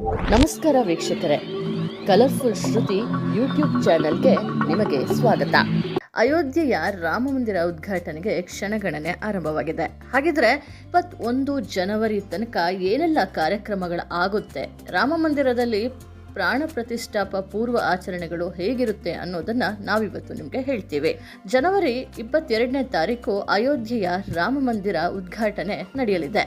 ನಮಸ್ಕಾರ ವೀಕ್ಷಕರೇ, ಕಲರ್ಫುಲ್ ಶ್ರುತಿ ಯೂಟ್ಯೂಬ್ ಚಾನೆಲ್ಗೆ ನಿಮಗೆ ಸ್ವಾಗತ. ಅಯೋಧ್ಯೆಯ ರಾಮ ಮಂದಿರ ಉದ್ಘಾಟನೆಗೆ ಕ್ಷಣಗಣನೆ ಆರಂಭವಾಗಿದೆ. ಹಾಗಿದ್ರೆ 21 ಜನವರಿ ತನಕ ಏನೆಲ್ಲ ಕಾರ್ಯಕ್ರಮಗಳು ಆಗುತ್ತೆ, ರಾಮ ಮಂದಿರದಲ್ಲಿ ಪ್ರಾಣ ಪ್ರತಿಷ್ಠಾಪ ಪೂರ್ವ ಆಚರಣೆಗಳು ಹೇಗಿರುತ್ತೆ ಅನ್ನೋದನ್ನ ನಾವಿವತ್ತು ನಿಮಗೆ ಹೇಳ್ತೀವಿ. ಜನವರಿ 22ನೇ ತಾರೀಕು ಅಯೋಧ್ಯೆಯ ರಾಮ ಮಂದಿರ ಉದ್ಘಾಟನೆ ನಡೆಯಲಿದೆ.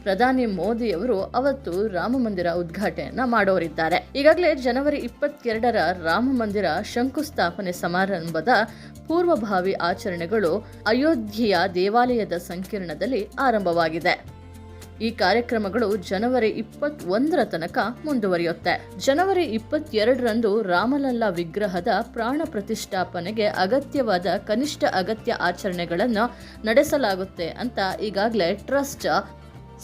ಪ್ರಧಾನಿ ಮೋದಿ ಅವರು ಅವತ್ತು ರಾಮ ಮಂದಿರ ಉದ್ಘಾಟನೆಯನ್ನ ಮಾಡೋರಿದ್ದಾರೆ. ಈಗಾಗಲೇ ಜನವರಿ 22ರ ರಾಮ ಮಂದಿರ ಶಂಕುಸ್ಥಾಪನೆ ಸಮಾರಂಭದ ಪೂರ್ವಭಾವಿ ಆಚರಣೆಗಳು ಅಯೋಧ್ಯೆಯ ದೇವಾಲಯದ ಸಂಕೀರ್ಣದಲ್ಲಿ ಆರಂಭವಾಗಿದೆ. ಈ ಕಾರ್ಯಕ್ರಮಗಳು ಜನವರಿ 21ರ ತನಕ ಮುಂದುವರಿಯುತ್ತೆ. ಜನವರಿ 22ರಂದು ರಾಮಲಲ್ಲಾ ವಿಗ್ರಹದ ಪ್ರಾಣ ಪ್ರತಿಷ್ಠಾಪನೆಗೆ ಅಗತ್ಯವಾದ ಕನಿಷ್ಠ ಅಗತ್ಯ ಆಚರಣೆಗಳನ್ನು ನಡೆಸಲಾಗುತ್ತೆ ಅಂತ ಈಗಾಗಲೇ ಟ್ರಸ್ಟ್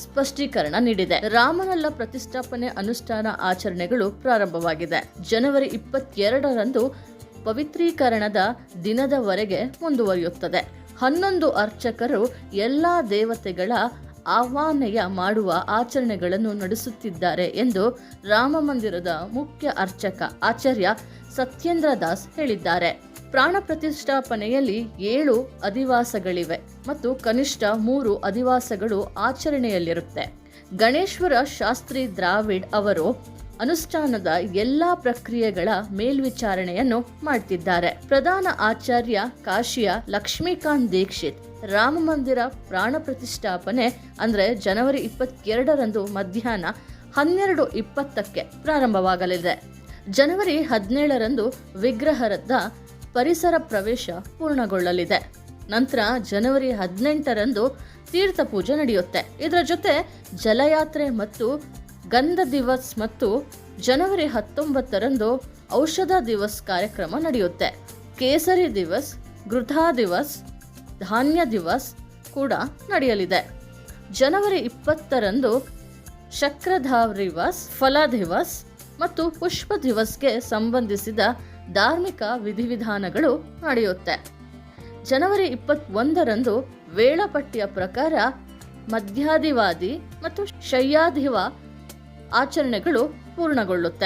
ಸ್ಪಷ್ಟೀಕರಣ ನೀಡಿದೆ. ರಾಮಲಲ್ಲಾ ಪ್ರತಿಷ್ಠಾಪನೆ ಅನುಷ್ಠಾನ ಆಚರಣೆಗಳು ಪ್ರಾರಂಭವಾಗಿದೆ. ಜನವರಿ 22ರಂದು ಪವಿತ್ರೀಕರಣದ ದಿನದವರೆಗೆ ಮುಂದುವರಿಯುತ್ತದೆ. 11 ಅರ್ಚಕರು ಎಲ್ಲಾ ದೇವತೆಗಳ ಆಹ್ವಾನೆಯ ಮಾಡುವ ಆಚರಣೆಗಳನ್ನು ನಡೆಸುತ್ತಿದ್ದಾರೆ ಎಂದು ರಾಮ ಮಂದಿರದ ಮುಖ್ಯ ಅರ್ಚಕ ಆಚಾರ್ಯ ಸತ್ಯೇಂದ್ರ ದಾಸ್ ಹೇಳಿದ್ದಾರೆ. ಪ್ರಾಣ ಪ್ರತಿಷ್ಠಾಪನೆಯಲ್ಲಿ 7 ಅಧಿವಾಸಗಳಿವೆ ಮತ್ತು ಕನಿಷ್ಠ 3 ಅಧಿವಾಸಗಳು ಆಚರಣೆಯಲ್ಲಿರುತ್ತೆ. ಗಣೇಶ್ವರ ಶಾಸ್ತ್ರಿ ದ್ರಾವಿಡ್ ಅವರು ಅನುಷ್ಠಾನದ ಎಲ್ಲಾ ಪ್ರಕ್ರಿಯೆಗಳ ಮೇಲ್ವಿಚಾರಣೆಯನ್ನು ಮಾಡ್ತಿದ್ದಾರೆ. ಪ್ರಧಾನ ಆಚಾರ್ಯ ಕಾಶಿಯ ಲಕ್ಷ್ಮೀಕಾಂತ್ ದೀಕ್ಷಿತ್ ರಾಮ ಮಂದಿರ ಪ್ರಾಣ ಪ್ರತಿಷ್ಠಾಪನೆ ಅಂದ್ರೆ ಜನವರಿ 22ರಂದು ಮಧ್ಯಾಹ್ನ 12:20ಕ್ಕೆ ಪ್ರಾರಂಭವಾಗಲಿದೆ. ಜನವರಿ 17ರಂದು ವಿಗ್ರಹದ ಪರಿಸರ ಪ್ರವೇಶ ಪೂರ್ಣಗೊಳ್ಳಲಿದೆ. ನಂತರ ಜನವರಿ 18ರಂದು ತೀರ್ಥ ಪೂಜೆ ನಡೆಯುತ್ತೆ. ಇದರ ಜೊತೆ ಜಲಯಾತ್ರೆ ಮತ್ತು ಗಂಧ ದಿವಸ್ ಮತ್ತು ಜನವರಿ 19ರಂದು ಔಷಧ ದಿವಸ್ ಕಾರ್ಯಕ್ರಮ ನಡೆಯುತ್ತೆ. ಕೇಸರಿ ದಿವಸ್, ಗೃಧಾ ದಿವಸ್, ಧಾನ್ಯ ದಿವಸ್ ಕೂಡ ನಡೆಯಲಿದೆ. ಜನವರಿ 20ರಂದು ಶಕ್ರಧಾವ್ ದಿವಸ್, ಫಲ ದಿವಸ್ ಮತ್ತು ಪುಷ್ಪ ದಿವಸ್ಗೆ ಸಂಬಂಧಿಸಿದ ಧಾರ್ಮಿಕ ವಿಧಿವಿಧಾನಗಳು ನಡೆಯುತ್ತೆ. ಜನವರಿ 21ರಂದು ವೇಳಾಪಟ್ಟಿಯ ಪ್ರಕಾರ ಮಧ್ಯಾಧಿವಾದಿ ಮತ್ತು ಶಯ್ಯಾಧಿವ ಆಚರಣೆಗಳು ಪೂರ್ಣಗೊಳ್ಳುತ್ತೆ.